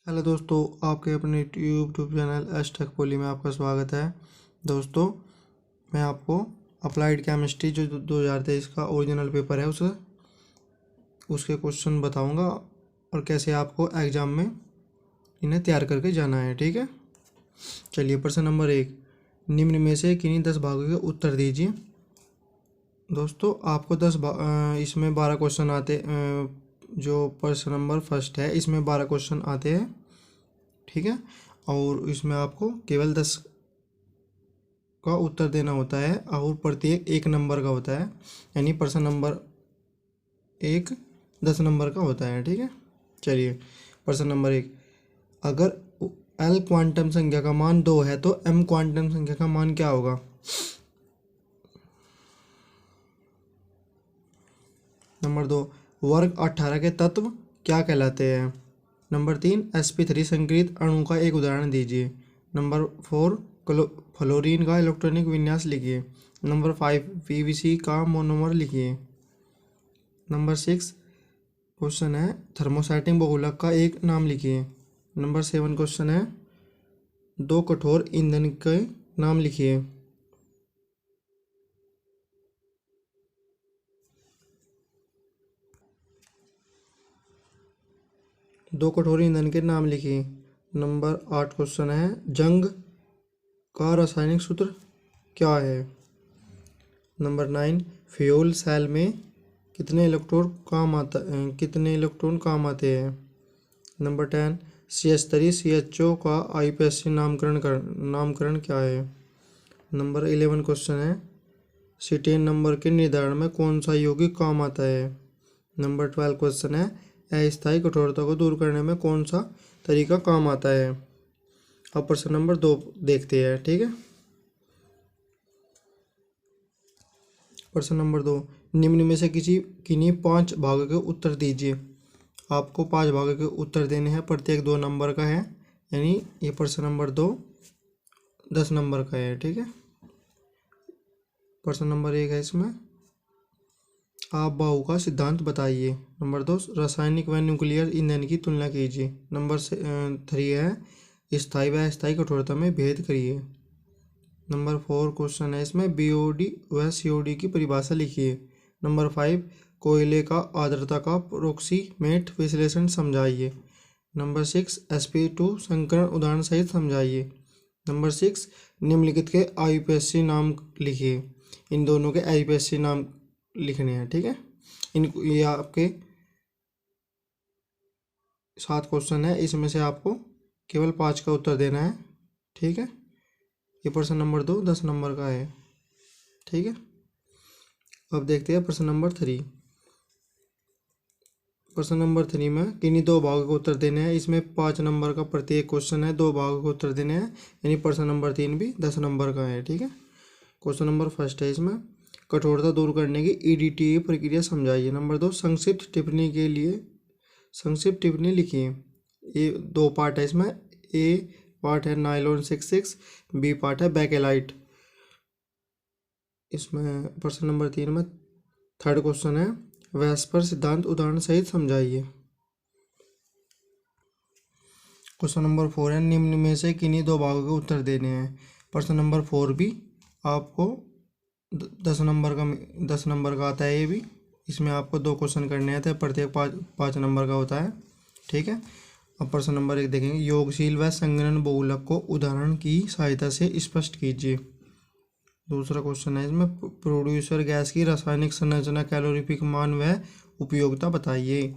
Hello दोस्तों, आपके अपने YouTube channel S Tech Poly में आपका स्वागत है। दोस्तों, मैं आपको अप्लाइड केमिस्ट्री जो 2023 का ओरिजिनल पेपर है उसके क्वेश्चन बताऊंगा और कैसे आपको एग्ज़ाम में इन्हें तैयार करके जाना है। ठीक है, चलिए प्रश्न नंबर 1, निम्न में से किन्हीं 10 भागों के उत्तर दीजिए। दोस्तों, आपको इसमें 12 क्वेश्चन आते जो प्रश्न नंबर फर्स्ट है इसमें 12 क्वेश्चन आते हैं। ठीक है, और इसमें आपको केवल 10 का उत्तर देना होता है और प्रत्येक 1 नंबर का होता है, यानी प्रश्न नंबर 1 10 नंबर का होता है। ठीक है, चलिए प्रश्न नंबर 1, अगर एल क्वांटम संख्या का मान 2 है तो एम क्वांटम संख्या का मान क्या होगा। नंबर 2, वर्ग 18 के तत्व क्या कहलाते हैं। नंबर 3, sp3 संकरित अणु का एक उदाहरण दीजिए। नंबर 4, फ्लोरीन का इलेक्ट्रॉनिक विन्यास लिखिए। नंबर 5, पीवीसी का मोनोमर लिखिए। नंबर 6 क्वेश्चन है, थर्मोस्टैटिक बहुलक का एक नाम लिखिए। नंबर 7 क्वेश्चन है, 2 कठोर ईंधन के नाम लिखिए। दो कठोर ईंधन के नाम लिखिए। नंबर 8 क्वेश्चन है, जंग का रासायनिक सूत्र क्या है। नंबर 9, फ्यूल सेल में कितने इलेक्ट्रॉन काम आते हैं। नंबर 10, CH3 CHO का IUPAC नामकरण क्या है। नंबर 11 क्वेश्चन है, सीटेन नंबर के निर्धारण में कौन सा यौगिक काम आता है। नंबर 12 क्वेश्चन है, अस्थायी कठोरता को दूर करने में कौन सा तरीका काम आता है। अब प्रश्न नंबर 2 देखते हैं। ठीक है, प्रश्न नंबर 2, निम्न में से किन्हीं 5 भागों के उत्तर दीजिए। आपको 5 भागों के उत्तर देने हैं, प्रत्येक 2 नंबर का है, यानी ये प्रश्न नंबर 2 10 नंबर का है। ठीक है, प्रश्न नंबर 1 है, इसमें आप बाहु का सिद्धांत बताइए। नंबर 2, रासायनिक व न्यूक्लियर ईंधन की तुलना कीजिए। नंबर 3 है, स्थायी व अस्थायी कठोरता में भेद करिए। नंबर 4 क्वेश्चन है, इसमें BOD व COD की परिभाषा लिखिए। नंबर 5, कोयले का आर्द्रता का अप्रोक्सीमेट विश्लेषण समझाइए। नंबर 6, sp2 संकरण उदाहरण सहित समझाइए। नंबर 6, निम्नलिखित के IUPAC नाम लिखिए। इन दोनों के IUPAC नाम लिखने हैं। ठीक है, ये आपके 7 क्वेश्चन है, इसमें से आपको केवल 5 का उत्तर देना है। ठीक है, ये प्रश्न नंबर 2 10 नंबर का है। ठीक है, अब देखते हैं प्रश्न नंबर 3। प्रश्न नंबर 3 में किन्हीं 2 भागों के उत्तर देने हैं। इसमें 5 नंबर का प्रत्येक क्वेश्चन है, 2 भागों के उत्तर देने हैं, यानी प्रश्न नंबर 3 भी 10 नंबर का है। ठीक है, क्वेश्चन नंबर फर्स्ट है, इसमें कठोरता दूर करने की EDTA प्रक्रिया समझाइए। नंबर 2, संक्षिप्त टिप्पणी लिखिए। ये 2 पार्ट है, इसमें A पार्ट है नाइलॉन 66, B पार्ट है बैकेलाइट। इसमें प्रश्न नंबर 3 में थर्ड क्वेश्चन है, वेस्पर सिद्धांत उदाहरण सहित समझाइए। क्वेश्चन नंबर 4 है, निम्न में से किन्हीं 2 भागों के उत्तर देने हैं। प्रश्न नंबर 4 भी आपको 10 नंबर का आता है। ये भी इसमें आपको 2 क्वेश्चन करने आते हैं, प्रत्येक 5 नंबर का होता है। ठीक है, अब प्रश्न नंबर 1 देखेंगे, योगशील व संघनन बहुलक को उदाहरण की सहायता से स्पष्ट कीजिए। दूसरा क्वेश्चन है, इसमें प्रोड्यूसर गैस की रासायनिक संरचना, कैलोरीफिक मान व उपयोगिता बताइए।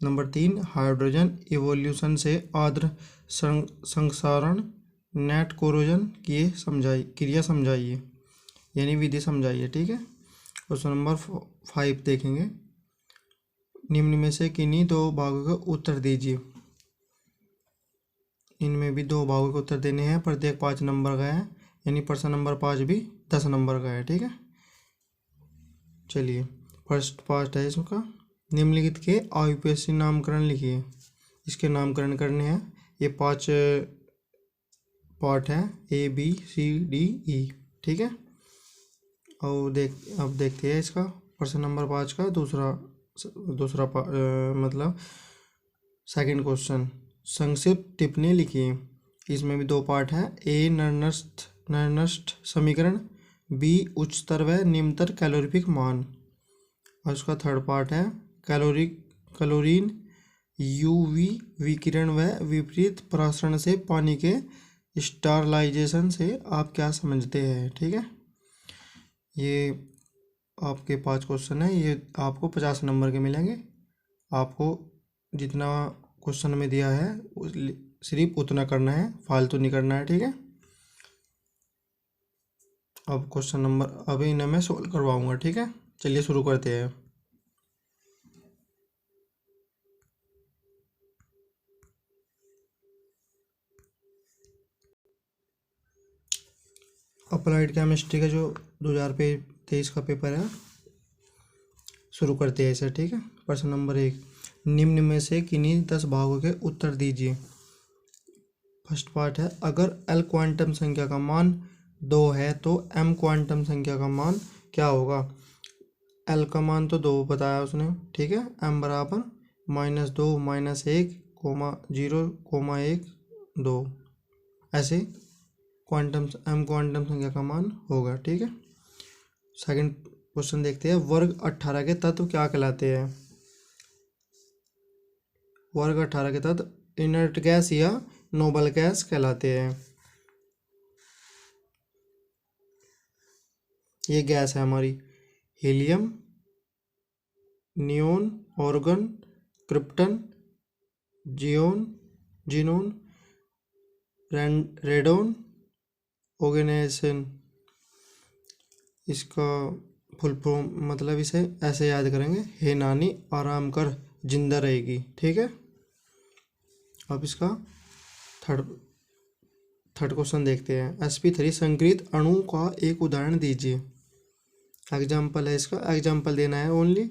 नंबर 3, हाइड्रोजन इवोल्यूशन से आर्द्र संक्षारण नेट कोरोजन क्रिया समझाइए, यानी विधि समझाइए। ठीक है, क्वेश्चन नंबर 5 देखेंगे, निम्न में से किन्हीं 2 भागों के उत्तर दीजिए। इनमें भी 2 भागों के उत्तर देने हैं, प्रत्येक 5 नंबर का है, यानी प्रश्न नंबर 5 भी 10 नंबर का है। ठीक है, चलिए फर्स्ट पार्ट है इसका, निम्नलिखित के IUPAC नामकरण लिखिए। इसके नामकरण करने हैं, ये 5 पार्ट है ABCDE। ठीक है, और अब देखते हैं इसका प्रश्न नंबर 5 का दूसरा मतलब सेकंड क्वेश्चन, संक्षिप्त टिप्पणी लिखिए। इसमें भी दो पार्ट हैं। ए निर्दिष्ट समीकरण, बी उच्चतर व निम्नतर कैलोरीफिक मान। और उसका थर्ड पार्ट है क्लोरीन यूवी विकिरण व विपरीत परासरण से पानी के स्टरलाइजेशन से आप क्या समझते हैं। ठीक है, ये आपके 5 क्वेश्चन है। ये आपको 50 नंबर के मिलेंगे। आपको जितना क्वेश्चन में दिया है सिर्फ उतना करना है, फालतू नहीं करना है। ठीक है, अब क्वेश्चन नंबर अभी इन्हें मैं सोल्व करवाऊंगा। ठीक है, चलिए शुरू करते हैं। अप्लाइड केमिस्ट्री का जो 2023 का पेपर है, शुरू करते हैं इसे। ठीक है, प्रश्न नंबर 1, निम्न में से किन्हीं 10 भागों के उत्तर दीजिए। फर्स्ट पार्ट है, अगर एल क्वांटम संख्या का मान 2 है तो एम क्वांटम संख्या का मान क्या होगा। एल का मान तो 2 बताया उसने। ठीक है, एम बराबर -2 -1 0 1 2 ऐसे एम क्वांटम संख्या का मान होगा। ठीक है, सेकंड क्वेश्चन देखते हैं, वर्ग 18 के तत्व क्या कहलाते हैं। वर्ग 18 के तत्व इनर्ट गैस या नोबल गैस कहलाते हैं। ये गैस है हमारी, helium, neon, argon, krypton, xenon, radon, oganesson. इसका फुल फॉर्म मतलब इसे ऐसे याद करेंगे, हे नानी आराम कर जिंदा रहेगी। ठीक है, अब इसका थर्ड क्वेश्चन देखते हैं, sp3 संकरित अणु का एक उदाहरण दीजिए। एग्जाम्पल है इसका, एग्जाम्पल देना है ओनली।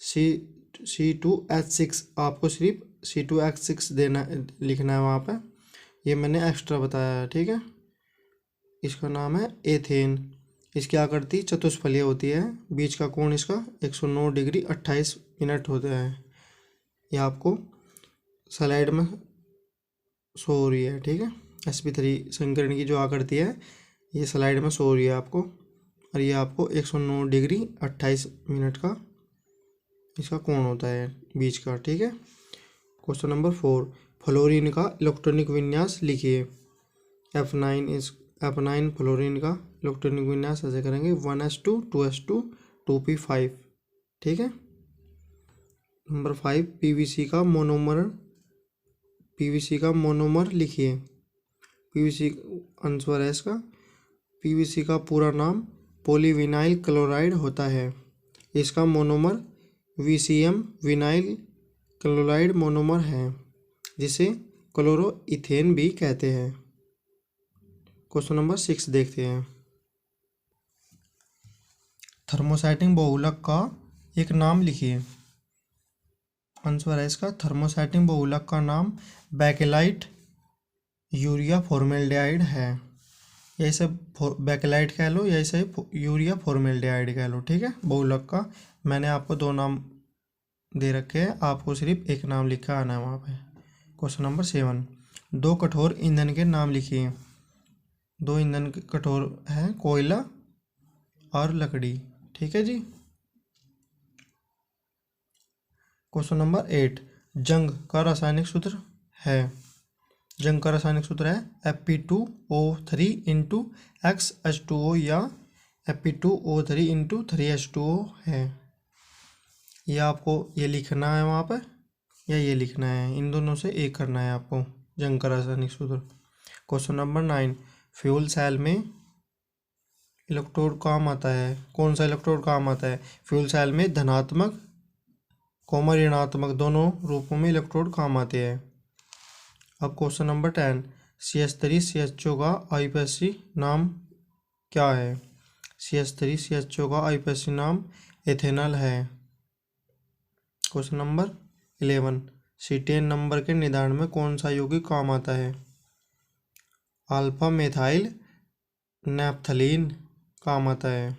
C2H6, आपको सिर्फ C2H6 लिखना है वहाँ पे। ये मैंने एक्स्ट्रा बताया है। ठीक है, इसका नाम है एथेन। इसकी आकृति चतुष्फलीय होती है, बीच का कोण इसका 109 डिग्री 28 मिनट होता है। यह आपको स्लाइड में शो हो रही है। ठीक है, sp3 संकरण की जो आकृति है ये स्लाइड में शो हो रही है आपको, और ये आपको 109 डिग्री 28 मिनट का इसका कोण होता है बीच का। ठीक है, क्वेश्चन नंबर 4, फ्लोरीन का इलेक्ट्रॉनिक विन्यास लिखिए। F9 फ्लोरीन का इलेक्ट्रॉनिक विन्यास ऐसे करेंगे, 1s2 2s2 2p5। ठीक है, नंबर 5, पीवीसी का मोनोमर लिखिए। पीवीसी आंसर है इसका, पीवीसी का पूरा नाम पॉलीविनाइल क्लोराइड होता है। इसका monomer VCM vinyl chloride monomer है, जिसे क्लोरोइथेन भी कहते हैं। क्वेश्चन नंबर 6 देखते हैं, थर्मोसाइटिंग बहुलक का एक नाम लिखिए। आंसर है इसका, थर्मोसाइटिंग बहुलक का नाम बैकेलाइट यूरिया फॉर्मेल्डिहाइड है। यही से बैकेलाइट कह लो, यही से यूरिया फॉर्मेल्डिहाइड कह लो। ठीक है, बहुलक का मैंने आपको 2 नाम दे रखे हैं, आपको सिर्फ एक नाम लिखा आना है वहाँ पे। क्वेश्चन नंबर 7, 2 कठोर ईंधन के नाम लिखिए। 2 ईंधन कठोर हैं, कोयला और लकड़ी। ठीक है जी। क्वेश्चन नंबर 8, जंग का रासायनिक सूत्र है। जंग का रासायनिक सूत्र है Fe2O3 इंटू XH2O या Fe2O3 इंटू 3H2O है। यह आपको ये लिखना है वहाँ पर, या ये लिखना है, इन दोनों से एक करना है आपको जंग का रासायनिक सूत्र। क्वेश्चन नंबर 9, फ्यूल सेल में इलेक्ट्रोड काम आता है। कौन सा इलेक्ट्रोड काम आता है फ्यूल सेल में? धनात्मक ऋणात्मक दोनों रूपों में इलेक्ट्रोड काम आते हैं। अब क्वेश्चन नंबर 10, CH3 CHO का IUPAC नाम क्या है? CH3 CHO का IUPAC नाम एथेनॉल है। क्वेश्चन नंबर 11, सीटेन नंबर के निर्धारण में कौन सा यौगिक काम आता है? अल्फा मेथाइल नैप्थलीन काम आता है।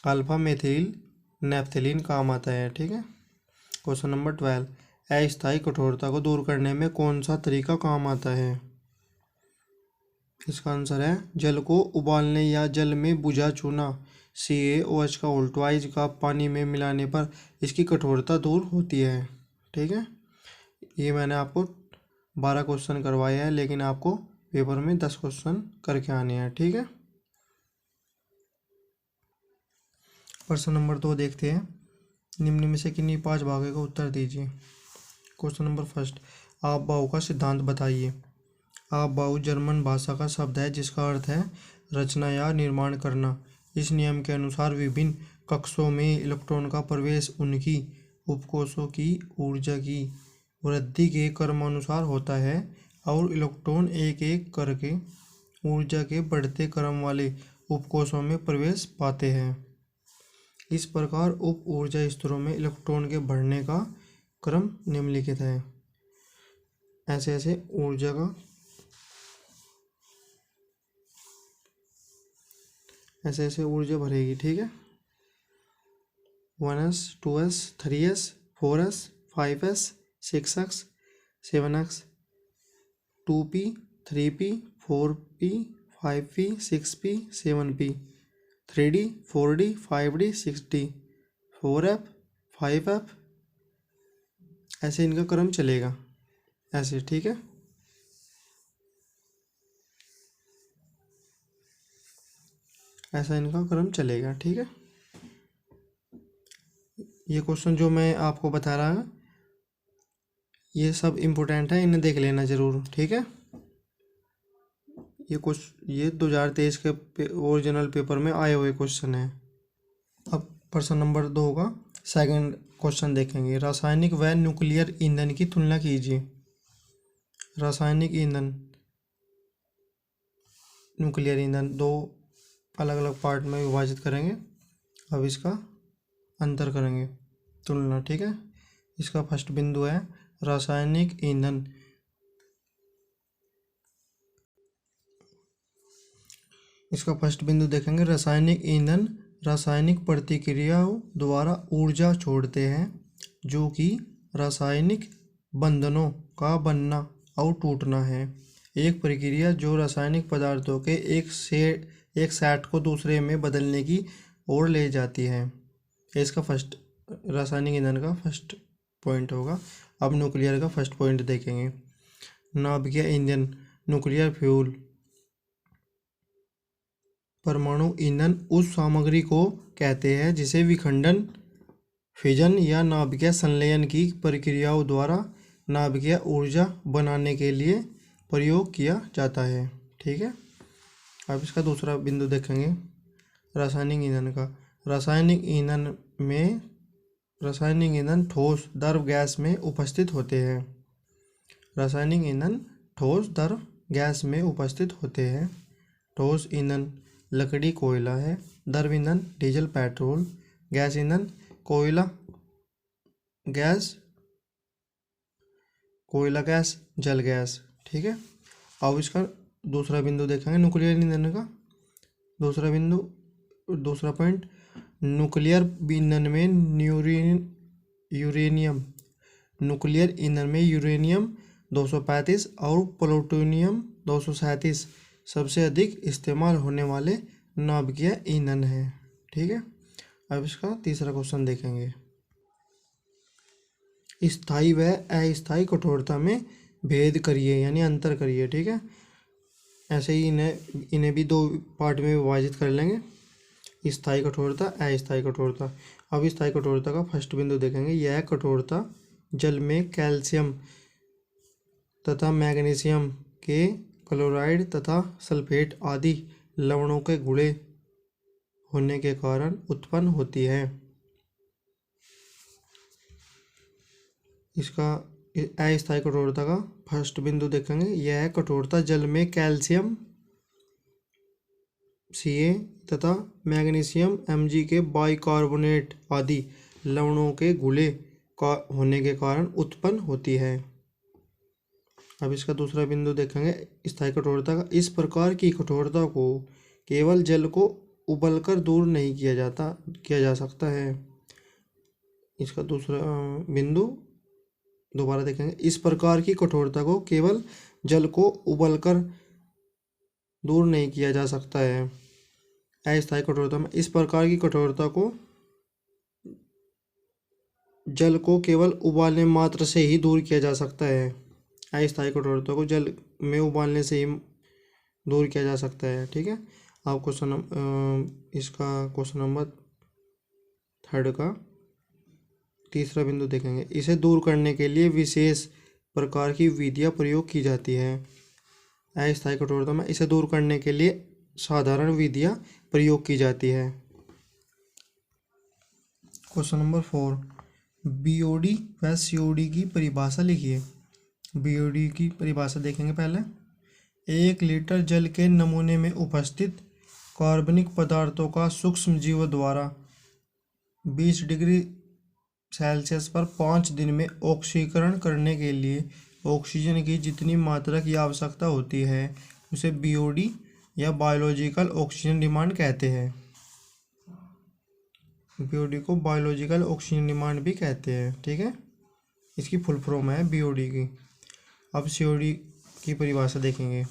अल्फा मेथिल नैप्थलीन काम आता है। ठीक है, क्वेश्चन नंबर 12, अस्थायी कठोरता को दूर करने में कौन सा तरीका काम आता है? इसका आंसर है जल को उबालने या जल में बुझा चूना CaOH का वोल्टवाइज का पानी में मिलाने पर इसकी कठोरता दूर होती है। ठीक है, ये मैंने आपको 12 क्वेश्चन करवाए हैं, लेकिन आपको पेपर में 10 क्वेश्चन करके आने हैं। ठीक है, प्रश्न नंबर 2 देखते हैं। निम्न में से किन्हीं 5 भागों का उत्तर दीजिए। क्वेश्चन नंबर फर्स्ट, आप भाव का सिद्धांत बताइए। आप भाव जर्मन भाषा का शब्द है जिसका अर्थ है रचना या निर्माण करना। इस नियम के अनुसार विभिन्न कक्षों में इलेक्ट्रॉन का प्रवेश उनकी उपकोषों की ऊर्जा की वृद्धि के क्रमानुसार होता है और इलेक्ट्रॉन एक एक करके ऊर्जा के बढ़ते क्रम वाले उपकोषों में प्रवेश पाते हैं। इस प्रकार उप ऊर्जा स्तरों में इलेक्ट्रॉन के बढ़ने का क्रम निम्नलिखित है। ऐसे ऐसे ऊर्जा का ऐसे ऊर्जा भरेगी। ठीक है, 1s 2s 3s 4s 5s 6x 7x 2p 3p 4p 5p 6p 7p 3d 4d 5d 6d 4f 5f, ऐसे इनका क्रम चलेगा ऐसे। ठीक है, ऐसा इनका क्रम चलेगा। ठीक है, ये क्वेश्चन जो मैं आपको बता रहा हूँ ये सब इम्पोर्टेंट है, इन्हें देख लेना ज़रूर। ठीक है, ये 2023 के ओरिजिनल पेपर में आए हुए क्वेश्चन है। अब प्रश्न नंबर 2 का सेकंड क्वेश्चन देखेंगे। रासायनिक व न्यूक्लियर ईंधन की तुलना कीजिए। रासायनिक ईंधन, न्यूक्लियर ईंधन, दो अलग अलग पार्ट में विभाजित करेंगे। अब इसका अंतर करेंगे, तुलना। ठीक है, इसका फर्स्ट बिंदु है रासायनिक ईंधन। इसका फर्स्ट बिंदु देखेंगे, रासायनिक ईंधन रासायनिक प्रतिक्रियाओं द्वारा ऊर्जा छोड़ते हैं जो कि रासायनिक बंधनों का बनना और टूटना है। एक प्रक्रिया जो रासायनिक पदार्थों के एक सेट को दूसरे में बदलने की ओर ले जाती है। इसका फर्स्ट रासायनिक ईंधन का फर्स्ट पॉइंट होगा। अब न्यूक्लियर का फर्स्ट पॉइंट देखेंगे। नाभिकीय ईंधन, न्यूक्लियर फ्यूल। परमाणु ईंधन उस सामग्री को कहते हैं जिसे विखंडन, फिजन या नाभिकीय संलयन की प्रक्रियाओं द्वारा नाभिकीय ऊर्जा बनाने के लिए प्रयोग किया जाता है। ठीक है, अब इसका दूसरा बिंदु देखेंगे रासायनिक ईंधन का। रासायनिक ईंधन ठोस द्रव गैस में उपस्थित होते हैं। रासायनिक ईंधन ठोस द्रव गैस में उपस्थित होते हैं। ठोस ईंधन लकड़ी कोयला है। द्रव ईंधन डीजल पेट्रोल। गैस ईंधन कोयला गैस जल गैस। ठीक है, अब इसका दूसरा बिंदु देखेंगे न्यूक्लियर ईंधन का। दूसरा पॉइंट, न्यूक्लियर ईंधन में यूरेनियम 235 और प्लूटोनियम 237 सबसे अधिक इस्तेमाल होने वाले नाभिकीय ईंधन है। ठीक है, अब इसका तीसरा क्वेश्चन देखेंगे। स्थायी व अस्थायी कठोरता में भेद करिए यानी अंतर करिए। ठीक है, ऐसे ही इन्हें भी दो पार्ट में विभाजित कर लेंगे, स्थायी कठोरता, अस्थायी कठोरता। अब स्थायी कठोरता का फर्स्ट बिंदु देखेंगे। यह कठोरता जल में कैल्शियम तथा मैग्नीशियम के क्लोराइड तथा सल्फेट आदि लवणों के गुणे होने के कारण उत्पन्न होती है। इसका अस्थायी कठोरता का फर्स्ट बिंदु देखेंगे। यह कठोरता जल में कैल्शियम Ca तथा मैग्नीशियम Mg के बाइकार्बोनेट आदि लवणों के घुले का होने के कारण उत्पन्न होती है। अब इसका दूसरा बिंदु देखेंगे स्थायी कठोरता का। इस प्रकार की कठोरता को केवल जल को उबलकर दूर नहीं किया जा सकता है। इसका दूसरा बिंदु दोबारा देखेंगे। इस प्रकार की कठोरता को केवल जल को उबलकर दूर नहीं किया जा सकता है। अस्थायी कठोरता में इस प्रकार की कठोरता को जल को केवल उबालने मात्र से ही दूर किया जा सकता है। अस्थायी कठोरता को जल में उबालने से ही दूर किया जा सकता है। ठीक है। आप इसका क्वेश्चन नंबर 3 का तीसरा बिंदु देखेंगे। इसे दूर करने के लिए विशेष प्रकार की विधियाँ प्रयोग की जाती है। अस्थायी कठोरता में इसे दूर करने के लिए साधारण विधियाँ प्रयोग की जाती है। क्वेश्चन नंबर 4, बीओडी व सीओडी की परिभाषा लिखिए। बीओडी की परिभाषा देखेंगे पहले। 1 लीटर जल के नमूने में उपस्थित कार्बनिक पदार्थों का सूक्ष्म जीवों द्वारा 20 डिग्री सेल्सियस पर 5 दिन में ऑक्सीकरण करने के लिए ऑक्सीजन की जितनी मात्रा की आवश्यकता होती है उसे बीओडी या बायोलॉजिकल ऑक्सीजन डिमांड कहते हैं। बीओडी को बायोलॉजिकल ऑक्सीजन डिमांड भी कहते हैं। ठीक है, इसकी फुल फॉर्म है बीओडी की। अब सीओडी की परिभाषा देखेंगे।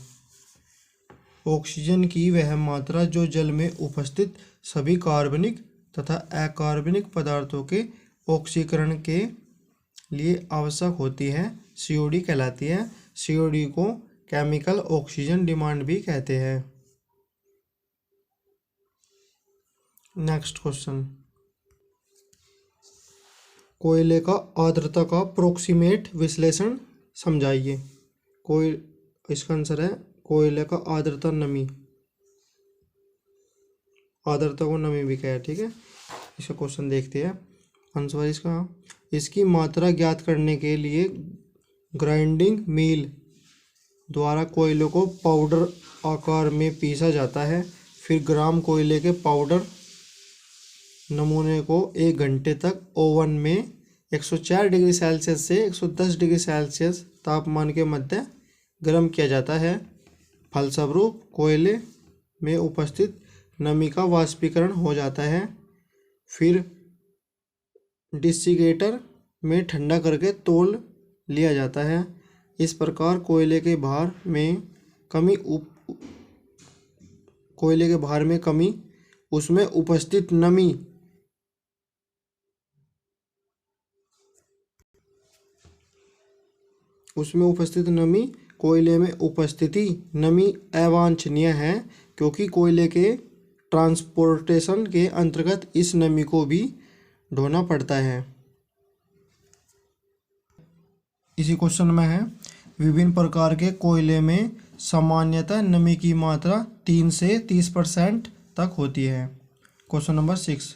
ऑक्सीजन की वह मात्रा जो जल में उपस्थित सभी कार्बनिक तथा अकार्बनिक पदार्थों के ऑक्सीकरण के लिए आवश्यक होती है सीओडी कहलाती है। सीओडी को केमिकल ऑक्सीजन डिमांड भी कहते हैं। नेक्स्ट क्वेश्चन, कोयले का आर्द्रता का अप्रोक्सीमेट विश्लेषण समझाइए। इसका आंसर है कोयले का आर्द्रता नमी। आर्द्रता को नमी भी कहा है। ठीक है, इसका क्वेश्चन देखते हैं। आंसर इसकी मात्रा ज्ञात करने के लिए ग्राइंडिंग मिल द्वारा कोयले को पाउडर आकार में पीसा जाता है। फिर ग्राम कोयले के पाउडर नमूने को 1 घंटे तक ओवन में 104 डिग्री सेल्सियस से 110 डिग्री सेल्सियस तापमान के मध्य गर्म किया जाता है। फलस्वरूप कोयले में उपस्थित नमी का वाष्पीकरण हो जाता है। फिर डिसिकेटर में ठंडा करके तौल लिया जाता है। इस प्रकार कोयले के भार में कमी उसमें उपस्थित नमी कोयले में उपस्थिति नमी अवांछनीय है, क्योंकि कोयले के ट्रांसपोर्टेशन के अंतर्गत इस नमी को भी ढोना पड़ता है। इसी क्वेश्चन में है, विभिन्न प्रकार के कोयले में सामान्यतः नमी की मात्रा 3 से 30% तक होती है। क्वेश्चन नंबर 6,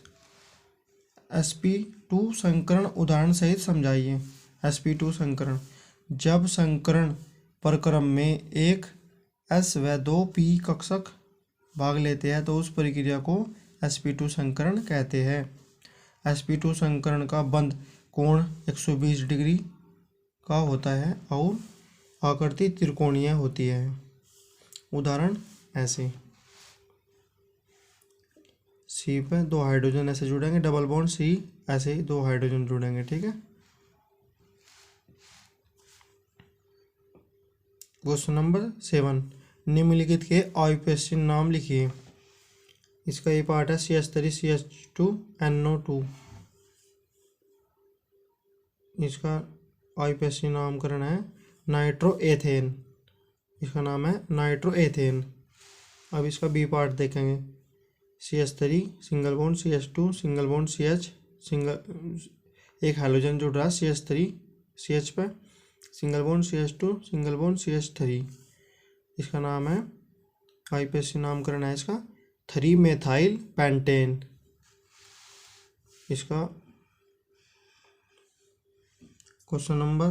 sp2 संकरण उदाहरण सहित समझाइए। sp2 संकरण, जब संकरण प्रक्रम में एक S व 2 P कक्षक भाग लेते हैं तो उस प्रक्रिया को sp2 संकरण कहते हैं। sp2 संकरण का बंध कोण 120 डिग्री का होता है और आकृति त्रिकोणीय होती है। उदाहरण ऐसे, C पे 2 हाइड्रोजन ऐसे जुड़ेंगे, डबल बॉन्ड C, ऐसे ही 2 हाइड्रोजन जुड़ेंगे। ठीक है। क्वेश्चन नंबर 7, निम्नलिखित के आईपीएससी नाम लिखिए। इसका ये पार्ट है CH3 CH2NO2। इसका आईपीएससी नामकरण है नाइट्रोएथेन। इसका नाम है नाइट्रोएथेन। अब इसका बी पार्ट देखेंगे। CH3 single bond CH2 single bond CH, एक हाइड्रोजन जुड़ रहा है CH3 CH पे, single bond CH2 single bond CH3। इसका नाम है, आईपीएससी नामकरण है इसका 3 मेथाइल पेंटेन। इसका क्वेश्चन नंबर,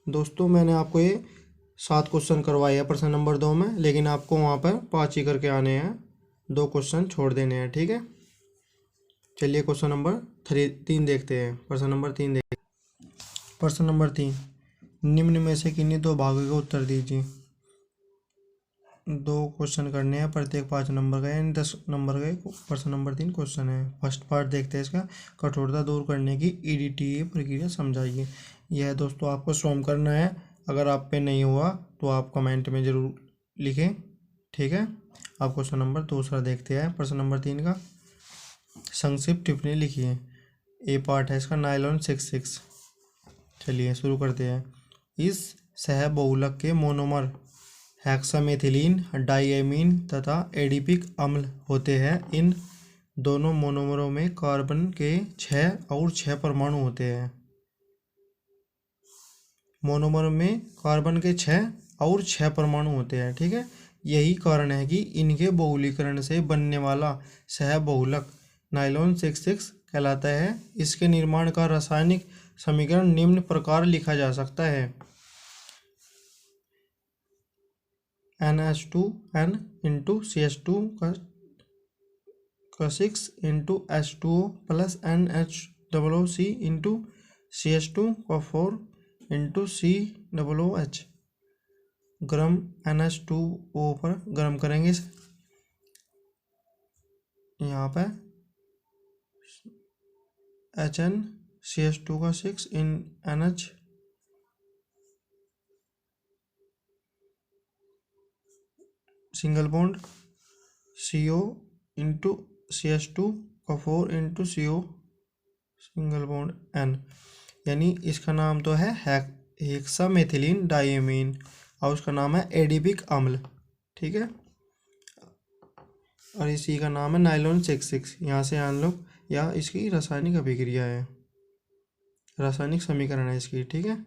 दोस्तों मैंने आपको ये 7 क्वेश्चन करवाए हैं प्रश्न नंबर 2 में, लेकिन आपको वहाँ पर 5 ही करके आने हैं, 2 क्वेश्चन छोड़ देने हैं। ठीक है, चलिए क्वेश्चन नंबर 3 देखते हैं। प्रश्न नंबर 3 देखते हैं। प्रश्न नंबर 3, निम्न में से किन्हीं 2 भागों का उत्तर दीजिए। 2 क्वेश्चन करने हैं, प्रत्येक 5 नंबर का, यानी 10 नंबर का एक प्रश्न नंबर 3 क्वेश्चन है। फर्स्ट पार्ट देखते हैं इसका, कठोरता दूर करने की EDTA प्रक्रिया समझाइए। यह दोस्तों आपको स्वयं करना है। अगर आप पे नहीं हुआ तो आप कमेंट में ज़रूर लिखें, ठीक है। आप क्वेश्चन नंबर दूसरा देखते हैं, प्रश्न नंबर 3 का संक्षिप्त टिप्पणी लिखिए। ए पार्ट है इसका नायलॉन 66। चलिए शुरू करते हैं। इस सहबहुलक के मोनोमर हेक्सामेथिलीन, डाइएमीन तथा एडिपिक अम्ल होते हैं। इन दोनों मोनोमरों में कार्बन के 6 और 6 परमाणु होते हैं। मोनोमर में कार्बन के 6 और 6 परमाणु होते हैं, ठीक है। यही कारण है कि इनके बहुलीकरण से बनने वाला सहबहुलक नायलॉन 66 कहलाता है। इसके निर्माण का रासायनिक समीकरण निम्न प्रकार लिखा जा सकता है। NH2N इंटू CH2 का 6 into H2O plus NHCC into CH2 का 4 इंटू COOH। गर्म NH2O पर गर्म करेंगे इसे। यहाँ पे HN CH2 का 6 इन NH single bond CO into CH2 का 4 into CO single bond N, यानी इसका नाम तो है हेक्सामेथिलीन डाइएमीन और उसका नाम है एडिपिक अम्ल, ठीक है। और इसी का नाम है नायलॉन 66। यहाँ से आन लो, या इसकी रासायनिक अभिक्रिया है, रासायनिक समीकरण है इसकी, ठीक है।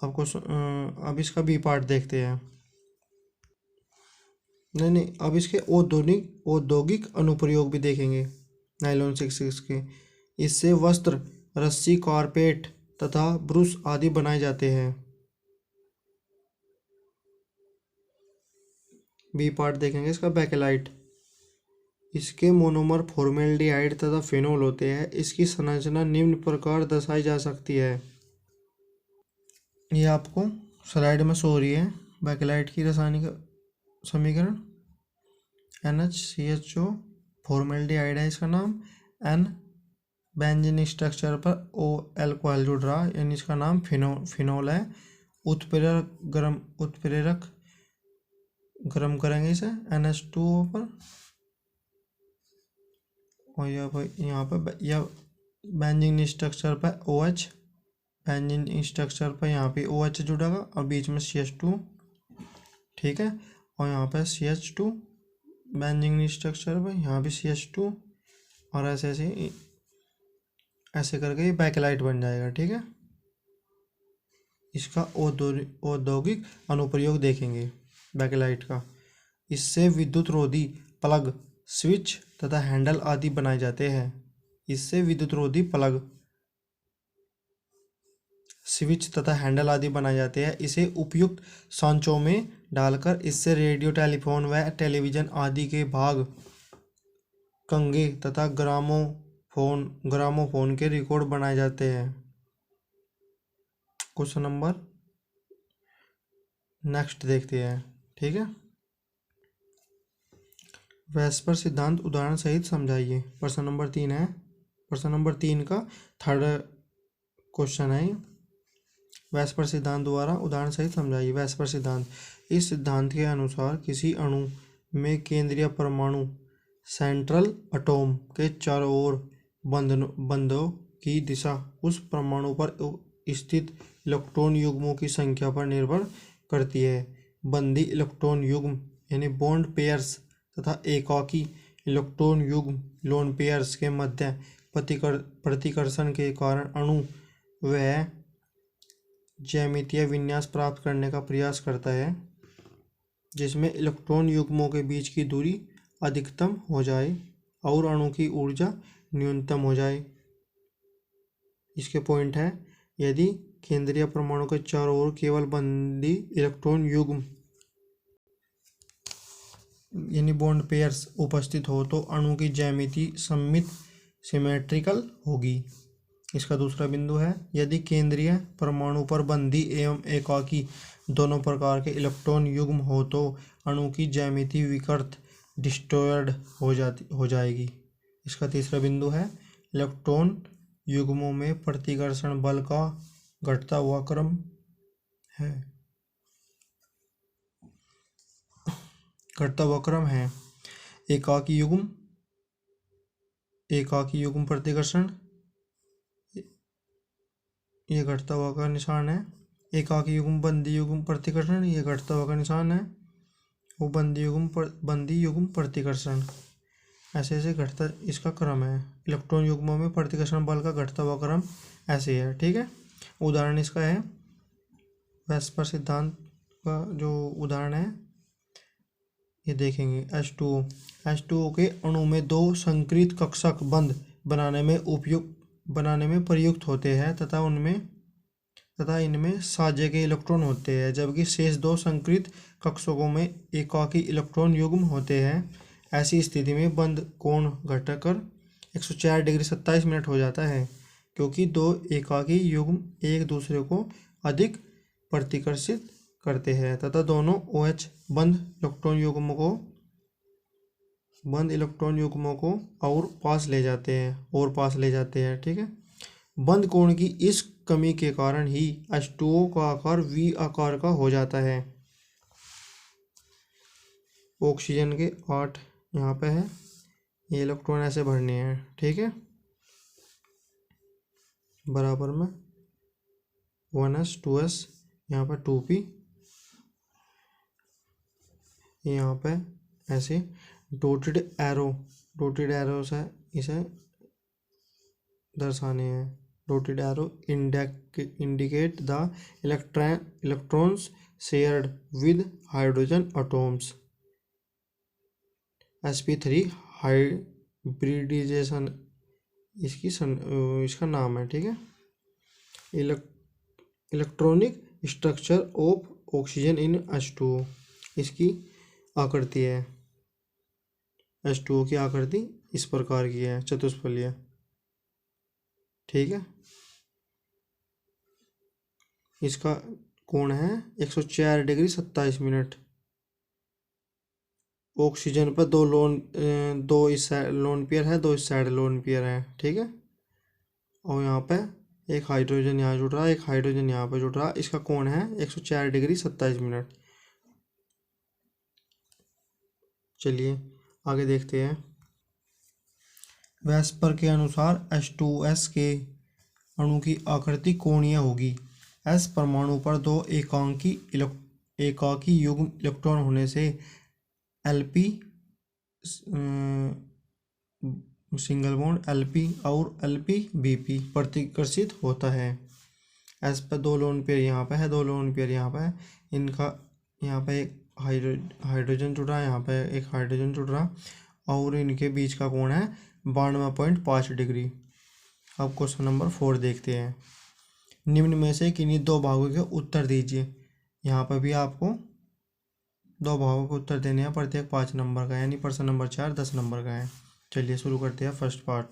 अब इसका बी पार्ट देखते हैं। नहीं, अब इसके औद्योगिक अनुप्रयोग भी देखेंगे नायलॉन 66 के। इससे वस्त्र, रस्सी, कारपेट तथा ब्रूस आदि बनाए जाते हैं। बी पार्ट देखेंगे इसका बैकेलाइट। इसके मोनोमर फॉर्मेल्डिहाइड तथा फिनोल होते हैं। इसकी संरचना निम्न प्रकार दर्शाई जा सकती है। ये आपको स्लाइड में शो हो रही है बैकेलाइट की रासायनिक समीकरण। NHCHO फॉर्मेल्डिहाइड है इसका नाम। N बेंजीन स्ट्रक्चर पर O अल्कोहल जुड़ रहा, यानी इसका नाम फिनोल है। उत्प्रेरक गर्म करेंगे इसे NH2O पर, और यहाँ पर यह बेंजीन स्ट्रक्चर पर OH, बेंजीन स्ट्रक्चर पर यहाँ पे OH जुड़ेगा और बीच में CH2, ठीक है। और यहाँ पर CH2 बेंजीन स्ट्रक्चर पर, यहाँ भी CH2, और ऐसे करके ये बैकेलाइट बन जाएगा, ठीक है। इसका औद्योगिक अनुप्रयोग देखेंगे बैकेलाइट का। इससे विद्युत रोधी प्लग, स्विच तथा हैंडल आदि बनाए जाते हैं। इससे विद्युत रोधी प्लग, स्विच तथा हैंडल आदि बनाए जाते हैं। इसे उपयुक्त सांचों में डालकर इससे रेडियो, टेलीफोन व टेलीविजन आदि के भाग, कंगे तथा ग्रामोफोन के रिकॉर्ड बनाए जाते हैं। क्वेश्चन नंबर नेक्स्ट देखते हैं, ठीक है। वेस्पर सिद्धांत उदाहरण सहित समझाइए। प्रश्न नंबर 3 है। प्रश्न नंबर 3 का थर्ड क्वेश्चन है। वेस्पर सिद्धांत द्वारा उदाहरण सहित समझाइए। वेस्पर सिद्धांत, इस सिद्धांत के अनुसार किसी अणु में केंद्रीय परमाणु, सेंट्रल एटॉम के चारों ओर बंधों की दिशा उस परमाणु पर स्थित इलेक्ट्रॉन युग्मों की संख्या पर निर्भर करती है। बंधी इलेक्ट्रॉन युग्म यानी बॉन्ड पेयर्स तथा एकाकी इलेक्ट्रॉन युग्म लोन पेयर्स के मध्य प्रतिकर्षण के कारण अणु वह ज्यामितीय विन्यास प्राप्त करने का प्रयास करता है जिसमें इलेक्ट्रॉन युग्मों के बीच की दूरी अधिकतम हो जाए और अणु की ऊर्जा न्यूनतम हो जाए। इसके पॉइंट है, यदि केंद्रीय परमाणु के चारों ओर केवल बंधी इलेक्ट्रॉन युग्म यानी बॉन्ड पेयर्स उपस्थित हो तो अणु की ज्यामिति सममित सिमेट्रिकल होगी। इसका दूसरा बिंदु है, यदि केंद्रीय परमाणु पर बंदी एवं एकाकी दोनों प्रकार के इलेक्ट्रॉन युग्म हो तो अणु की ज्यामिति विकृत डिस्टॉर्टेड हो जाएगी। इसका तीसरा बिंदु है, इलेक्ट्रॉन युग्मों में प्रतिकर्षण बल का घटता हुआ क्रम है एकाकी युग्म प्रतिकर्षण, ये घटता हुआ का निशान है। एकाकी युग्म बंदी युग्म प्रतिकर्षण, ये घटता हुआ का निशान है। वो बंदी युग्म प्रतिकर्षण, ऐसे ऐसे घटता इसका क्रम है। इलेक्ट्रॉन युग्मों में प्रतिकर्षण बल का घटता हुआ क्रम ऐसे है, ठीक है। उदाहरण इसका है, वेस्पर सिद्धांत का जो उदाहरण है ये देखेंगे। H2O के अणु में दो संक्रित कक्षक बंध बनाने में प्रयुक्त होते हैं तथा इनमें साझे के इलेक्ट्रॉन होते हैं, जबकि शेष दो संक्रित कक्षकों में एकाकी इलेक्ट्रॉन युग्म होते हैं। ऐसी स्थिति में बंध कोण घटकर 104 डिग्री 27 मिनट हो जाता है, क्योंकि दो एकाकी युग्म एक दूसरे को अधिक प्रतिकर्षित करते हैं तथा दोनों OH बंध इलेक्ट्रॉन युग्मों को और पास ले जाते हैं, ठीक है। बंध कोण की इस कमी के कारण ही H2O का आकार V आकार का हो जाता है। ऑक्सीजन के 8 यहाँ पे है, ये इलेक्ट्रॉन ऐसे भरने हैं, ठीक है, बराबर में 1s 2s, यहाँ पर 2p, यहाँ पे ऐसे डॉटेड एरो से इसे दर्शाने हैं। Dotted arrow indicate the electrons shared with hydrogen atoms. sp3 hybridisation इसका नाम है, ठीक है। Electronic structure of oxygen in H2O, इसकी आकृति है। H2O की आकृति इस प्रकार की है, चतुष्फलीय, ठीक है। इसका कोण है 104 डिग्री 27 मिनट। ऑक्सीजन पर दो इस साइड लोन पेयर है, दो इस साइड लोन पेयर है, ठीक है। और यहाँ पे एक हाइड्रोजन यहाँ जुड़ रहा है, एक हाइड्रोजन यहाँ पे जुड़ रहा है। इसका कोण है 104 डिग्री 27 मिनट। चलिए आगे देखते हैं। वेस्पर के अनुसार H2S के अणु की आकृति कोणीय होगी। S परमाणु पर दो एकाकी युग्म इलेक्ट्रॉन होने से Lp सिंगल बॉन्ड Lp और Lp-Bp प्रतिकर्षित होता है। S पर दो लोन पेयर यहाँ पे है, दो लोन पेयर यहाँ पे है। इनका यहाँ पे एक हाइड्रोजन जुड़ रहा है, यहाँ पे एक हाइड्रोजन जुड़ रहा, और इनके बीच का कोण है 92.5 डिग्री। अब क्वेश्चन नंबर 4 देखते हैं। निम्न में से किन्हीं दो भागों के उत्तर दीजिए। यहाँ पर भी आपको दो भागों के उत्तर देने हैं, प्रत्येक 5 नंबर का, यानी प्रश्न नंबर 4 10 नंबर का है। चलिए शुरू करते हैं। फर्स्ट पार्ट,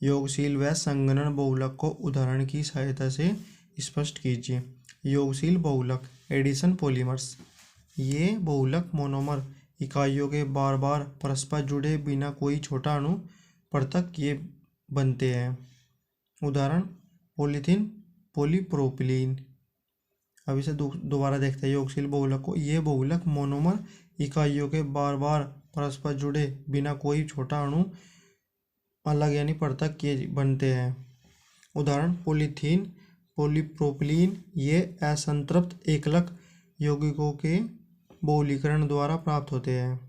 योगशील व संगणन बहुलक को उदाहरण की सहायता से स्पष्ट कीजिए। योगशील बहुलक एडिशन पॉलीमर्स, ये बहुलक मोनोमर इकाइयों के बार बार परस्पर जुड़े बिना कोई छोटा अणु पृथक किए बनते हैं। उदाहरण पॉलीथीन, पॉलीप्रोपिलीन। अब इसे दोबारा देखते हैं। योगशील बहुलक को, ये बहुलक मोनोमर इकाइयों के बार बार परस्पर जुड़े बिना कोई छोटा अणु अलग यानी पृथक किए बनते हैं। उदाहरण पॉलीथीन, पॉलीप्रोपिलीन। ये असंतृप्त एकलक यौगिकों के बहुलीकरण द्वारा प्राप्त होते हैं।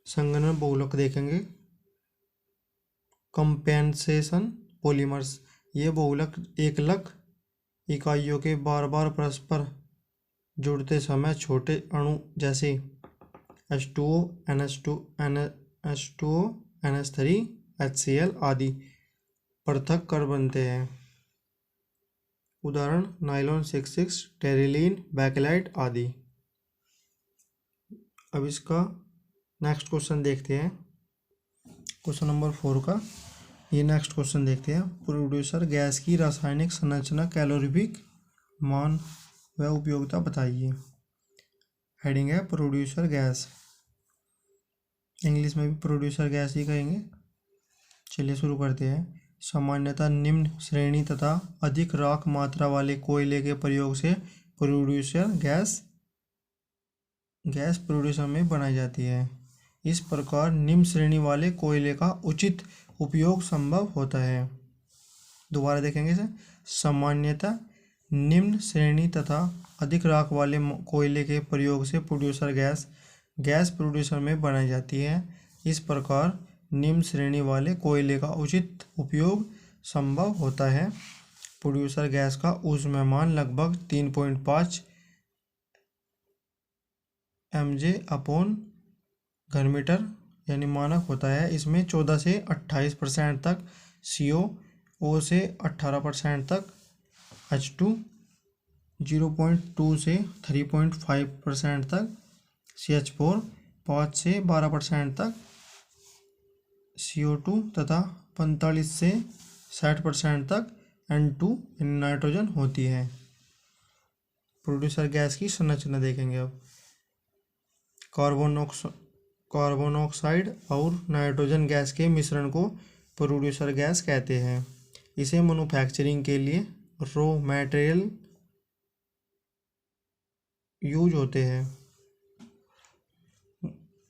संगणन बहुलक देखेंगे। कंपेंसेशन पॉलीमर्स, ये बहुलक एकलक इकाइयों के बार बार परस्पर जुड़ते समय छोटे अणु जैसे H2O, NH2, H2O, NH3, HCl आदि पृथक कर बनते हैं। उदाहरण नाइलॉन 66, टेरिलीन, बैकेलाइट आदि। अब इसका नेक्स्ट क्वेश्चन देखते हैं। क्वेश्चन नंबर 4 का, ये नेक्स्ट क्वेश्चन देखते हैं। प्रोड्यूसर गैस की रासायनिक संरचना, कैलोरीफिक मान व उपयोगिता बताइए। हेडिंग है प्रोड्यूसर गैस, इंग्लिश में भी प्रोड्यूसर गैस ही कहेंगे। चलिए शुरू करते हैं। सामान्यतः निम्न श्रेणी तथा अधिक राख मात्रा वाले कोयले के प्रयोग से प्रोड्यूसर गैस प्रोड्यूसर में बनाई जाती है। इस प्रकार निम्न श्रेणी वाले कोयले का उचित उपयोग संभव होता है। दोबारा देखेंगे इसे। सामान्यतः निम्न श्रेणी तथा अधिक राख वाले कोयले के प्रयोग से प्रोड्यूसर गैस प्रोड्यूसर में बनाई जाती है। इस प्रकार निम्न श्रेणी वाले कोयले का उचित उपयोग संभव होता है। प्रोड्यूसर गैस का ऊष्मामान लगभग 3.5 mg/घन-मीटर यानी मानक होता है। इसमें 14 से 28% तक CO से 18% तक H2, 0.2 से 3.5% तक CH4, 5 से 12% तक CO2 तथा 45 से 60% तक N2 नाइट्रोजन होती है। प्रोड्यूसर गैस की संरचना देखेंगे अब। कार्बन ऑक्साइड और नाइट्रोजन गैस के मिश्रण को प्रोड्यूसर गैस कहते हैं। इसे मैन्युफैक्चरिंग के लिए रॉ मटेरियल यूज होते हैं।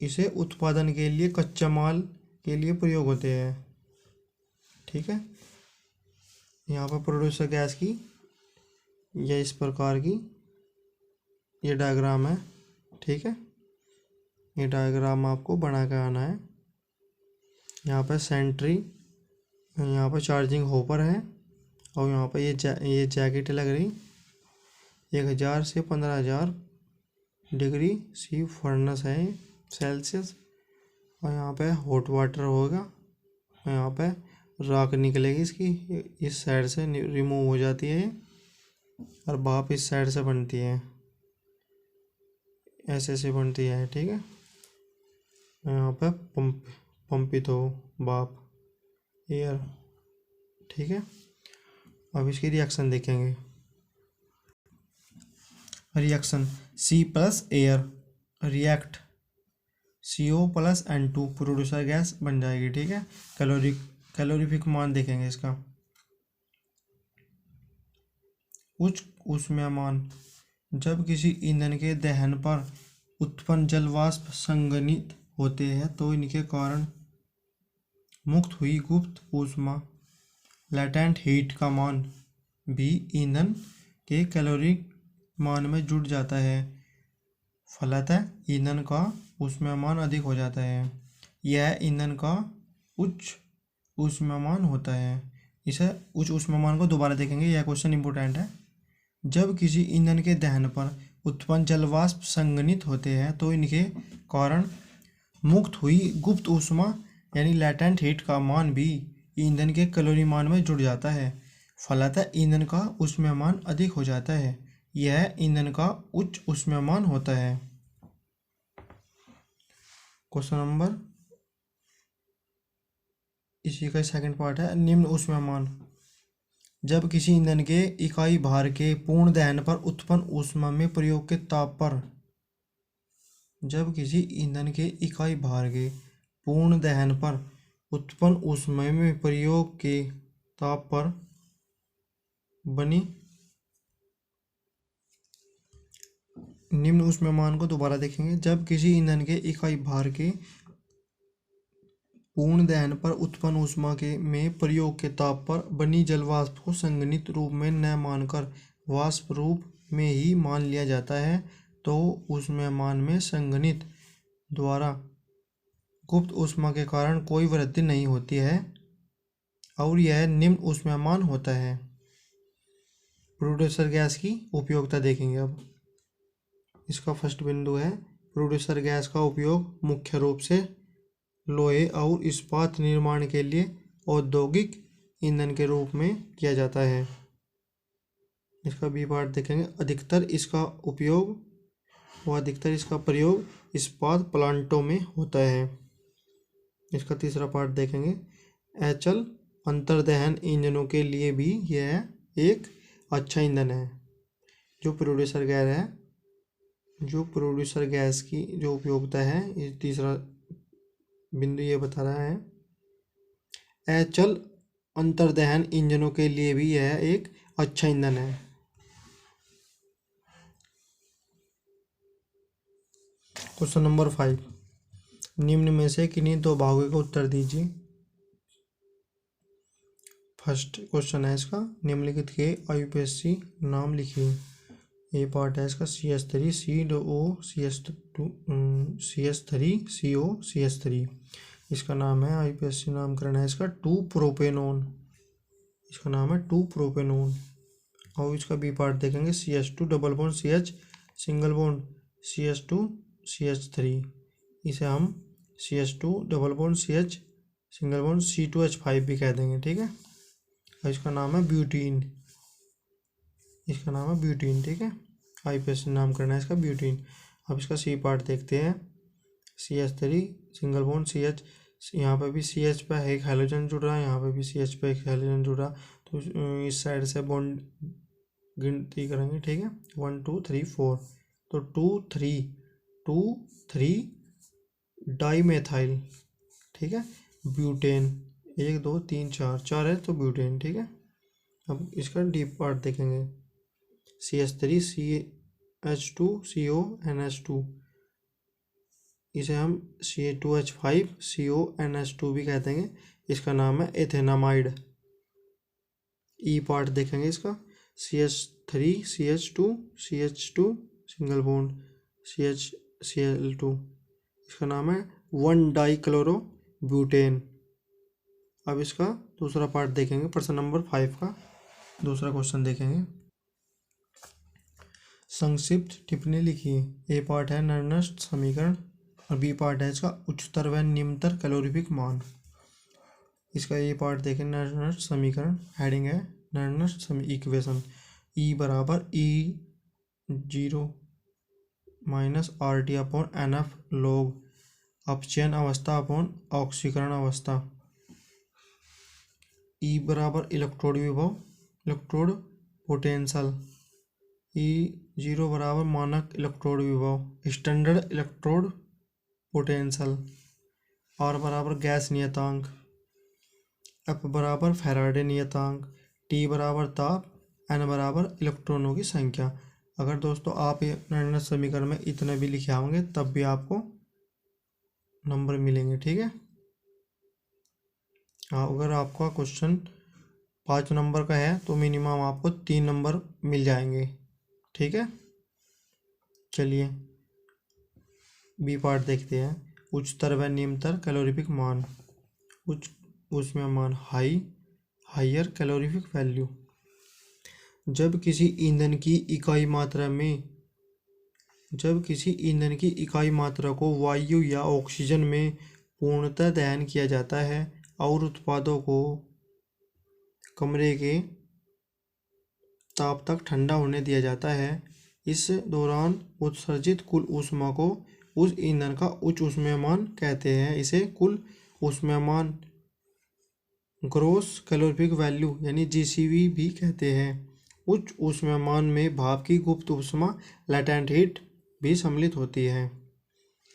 इसे उत्पादन के लिए कच्चा माल के लिए प्रयोग होते हैं। ठीक है, यहाँ पर प्रोड्यूसर गैस की यह इस प्रकार की ये डायग्राम है। ठीक है, ये डायग्राम आपको बना के आना है। यहाँ पर सेंट्री, यहाँ पर चार्जिंग होपर है और यहाँ पर ये जैकेट लग रही 1000 से 15000 डिग्री सी फर्नेस है सेल्सियस। और यहाँ पे हॉट वाटर होगा, यहाँ पे राख निकलेगी इसकी, इस साइड से रिमूव हो जाती है और भाप इस साइड से बनती है, ऐसे बनती है। ठीक है, यहाँ पे पंपित हो भाप एयर। ठीक है, अब इसकी रिएक्शन देखेंगे। Reaction C plus air react CO plus N2 producer gas बन जाएगी। ठीक है, कैलोरीफिक मान देखेंगे इसका। उच्च ऊष्मामान, जब किसी ईंधन के दहन पर उत्पन्न जल वाष्प संघनित होते हैं तो इनके कारण मुक्त हुई गुप्त ऊष्मा लैटेंट हीट का मान भी ईंधन के कैलोरी मान में जुड़ जाता है। फलतः ईंधन का ऊष्मामान अधिक हो जाता है। यह ईंधन का उच्च ऊष्मामान होता है। इसे उच्च ऊष्मामान को दोबारा देखेंगे, यह क्वेश्चन इंपोर्टेंट है। जब किसी ईंधन के दहन पर उत्पन्न जल वाष्प संघनित होते हैं तो इनके कारण मुक्त हुई गुप्त ऊष्मा यानी लैटेंट हीट का मान भी ईंधन के कैलोरी मान में जुड़ जाता है। फलतः ईंधन का ऊष्मामान अधिक हो जाता है। यह ईंधन का उच्च ऊष्मामान होता है। क्वेश्चन नंबर इसी का सेकंड पार्ट है। निम्न ऊष्मामान, जब किसी ईंधन के इकाई भार के पूर्ण दहन पर उत्पन्न ऊष्मा में प्रयोग के ताप पर, जब किसी ईंधन के इकाई भार के पूर्ण दहन पर उत्पन्न ऊष्मा में प्रयोग के ताप पर बनी निम्न ऊष्मामान को दोबारा देखेंगे। जब किसी ईंधन के इकाई भार के पूर्ण दहन पर उत्पन्न ऊष्मा के में प्रयोग के ताप पर बनी जल वाष्प को संघनित रूप में न मानकर वाष्प रूप में ही मान लिया जाता है तो ऊष्मामान में संघनित द्वारा गुप्त ऊष्मा के कारण कोई वृद्धि नहीं होती है और यह निम्न ऊष्मामान होता है। प्रोड्यूसर गैस की उपयोगिता देखेंगे अब। इसका फर्स्ट बिंदु है प्रोड्यूसर गैस का उपयोग मुख्य रूप से लोहे और इस्पात निर्माण के लिए औद्योगिक ईंधन के रूप में किया जाता है। इसका बी पार्ट देखेंगे। अधिकतर इसका प्रयोग इस्पात प्लांटों में होता है। इसका तीसरा पार्ट देखेंगे। एचल अंतर्दहन इंजनों के लिए भी यह एक अच्छा ईंधन है। जो प्रोड्यूसर गैस की जो उपयोगिता है, ये तीसरा बिंदु ये बता रहा है। अचल अंतर्दहन इंजनों के लिए भी यह एक अच्छा ईंधन है। क्वेश्चन नंबर 5, निम्न में से किन्हीं दो भागों का उत्तर दीजिए। फर्स्ट क्वेश्चन है इसका, निम्नलिखित के IUPAC नाम लिखिए। ये पार्ट है इसका CH3 CO CH3 इसका नाम है IUPAC नामकरण है इसका 2-प्रोपेनोन। इसका नाम है 2-प्रोपेनोन। और इसका बी पार्ट देखेंगे CH2 double bond CH single bond CH2 CH3। इसे हम CH2 double bond CH single bond C2H5 भी कह देंगे, ठीक है। और इसका नाम है ब्यूटीन। इसका नाम है ब्यूटीन, ठीक है। IUPAC नामकरण है इसका ब्यूटीन। अब इसका सी पार्ट देखते हैं। CH3 सिंगल बॉन्ड CH, यहाँ पे भी CH पे एक हाइड्रोजन जुड़ रहा है, यहाँ पे भी CH पे एक हाइड्रोजन जुड़ रहा। तो इस साइड से बॉन्ड गिनती करेंगे, ठीक है। 1 2 3 4, तो 2 3 डाईमेथाइल, ठीक है। ब्यूटेन 1 2 3 4 है तो ब्यूटेन, ठीक है। अब इसका डीप पार्ट देखेंगे। CH3 CH2 CO NH2, इसे हम C2H5 CO NH2 भी कह देंगे। इसका नाम है एथेनामाइड। ई पार्ट देखेंगे इसका CH3 CH2 single bond CH Cl2, इसका नाम है 1-डाईक्लोरो ब्यूटेन। अब इसका दूसरा पार्ट देखेंगे, प्रश्न नंबर 5 का दूसरा क्वेश्चन देखेंगे। संक्षिप्त टिप्पणी लिखिए। ए पार्ट है नर्नस्ट समीकरण और बी पार्ट है इसका उच्चतर व निम्नतर कैलोरीफिक मान। इसका ए पार्ट देखें, नर्नस्ट समीकरण, हेडिंग है नर्नस्ट इक्वेशन। E बराबर E0 minus RT upon NF log अपचयन अवस्था अपॉन ऑक्सीकरण अवस्था। E बराबर इलेक्ट्रोड विभव, इलेक्ट्रोड पोटेंशियल। E0 बराबर मानक इलेक्ट्रोड विभव, स्टैंडर्ड इलेक्ट्रोड पोटेंशियल। R बराबर गैस नियतांक। F बराबर फैराडे नियतांक। T बराबर ताप। N बराबर इलेक्ट्रॉनों की संख्या। अगर दोस्तों आप ये नर्नस्ट समीकरण में इतने भी लिखे होंगे तब भी आपको नंबर मिलेंगे, ठीक है। हाँ, अगर आपका क्वेश्चन 5 नंबर का है तो मिनिमम आपको 3 नंबर मिल जाएंगे, ठीक है। चलिए बी पार्ट देखते हैं। उच्चतर व निम्नतर कैलोरीफिक मान। उसमें मान हाइयर कैलोरीफिक वैल्यू। जब किसी ईंधन की इकाई मात्रा को वायु या ऑक्सीजन में पूर्णतः दहन किया जाता है और उत्पादों को कमरे के ताप तक ठंडा होने दिया जाता है, इस दौरान उत्सर्जित कुल ऊष्मा को उस ईंधन का उच्च ऊष्मायमान कहते हैं। इसे कुल ऊष्मायमान ग्रॉस कैलोरीफिक वैल्यू यानी GCV भी कहते हैं। उच्च ऊष्मायमान में भाप की गुप्त ऊष्मा लैटेंट हीट भी सम्मिलित होती है।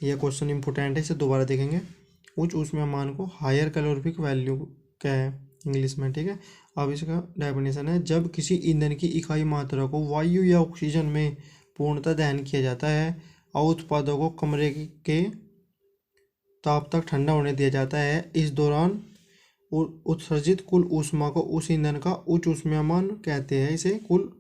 यह क्वेश्चन इंपॉर्टेंट है, इसे दोबारा देखेंगे। उच्च ऊष्मायमान को हायर कैलोरीफिक वैल्यू क्या है इंग्लिश में, ठीक है। अब इसका डेफिनेशन है, जब किसी ईंधन की इकाई मात्रा को वायु या ऑक्सीजन में पूर्णतः दहन किया जाता है और उत्पादों को कमरे के ताप तक ठंडा होने दिया जाता है, इस दौरान उत्सर्जित कुल ऊष्मा को उस ईंधन का उच्च ऊष्मायमान कहते हैं। इसे कुल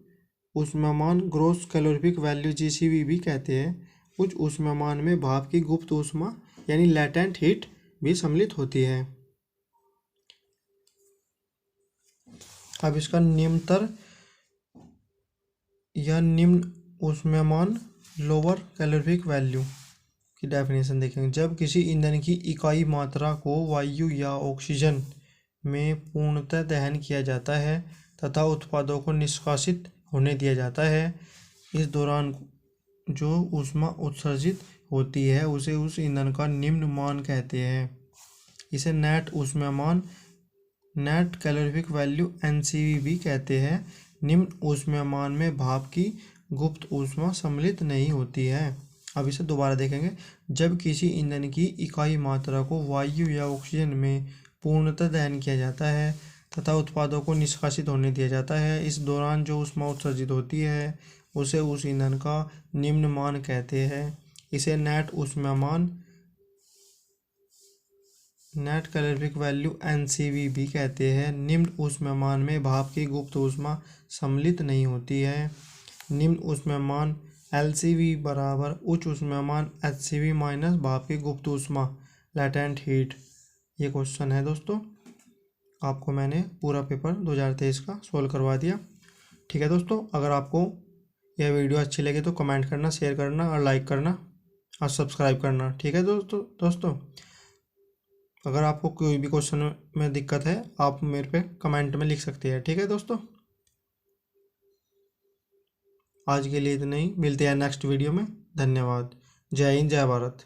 ऊष्मायमान ग्रॉस कैलोरीफिक वैल्यू GCV भी कहते हैं। उच्च ऊष्मायमान में भाप की गुप्त ऊष्मा यानी लैटेंट हीट भी सम्मिलित होती है। अब इसका निम्नतर या निम्न ऊष्मायमान लोअर कैलोरीफिक वैल्यू की डेफिनेशन देखेंगे। जब किसी ईंधन की इकाई मात्रा को वायु या ऑक्सीजन में पूर्णतः दहन किया जाता है तथा उत्पादों को निष्कासित होने दिया जाता है, इस दौरान जो ऊष्मा उत्सर्जित होती है उसे उस ईंधन का निम्न मान कहते हैं। इसे नेट ऊष्मायमान नेट कैलोरीफिक वैल्यू NCV भी कहते हैं। निम्न ऊष्मायमान में भाप की गुप्त ऊष्मा सम्मिलित नहीं होती है। अब इसे दोबारा देखेंगे। जब किसी ईंधन की इकाई मात्रा को वायु या ऑक्सीजन में पूर्णतः दहन किया जाता है तथा उत्पादों को निष्कासित होने दिया जाता है, इस दौरान जो ऊष्मा उत्सर्जित होती है उसे उस ईंधन का निम्न मान कहते हैं। इसे नेट ऊष्मायमान, नेट कैलोरीफिक वैल्यू NCV भी कहते हैं। निम्न ऊष्मायमान में भाप की गुप्त ऊष्मा सम्मिलित नहीं होती है। निम्न ऊष्मायमान LCV बराबर उच्च ऊष्मायमान HCV माइनस भाप की गुप्त ऊष्मा लैटेंट हीट। ये क्वेश्चन है दोस्तों। आपको मैंने पूरा पेपर 2023 का सोल्व करवा दिया। ठीक है दोस्तों, अगर आपको यह वीडियो अच्छी लगे तो कमेंट करना, शेयर करना और लाइक करना और सब्सक्राइब करना। ठीक है दोस्तों अगर आपको कोई भी क्वेश्चन में दिक्कत है आप मेरे पे कमेंट में लिख सकते हैं। ठीक है दोस्तों, आज के लिए इतना ही। मिलते हैं नेक्स्ट वीडियो में। धन्यवाद। जय हिंद, जय भारत।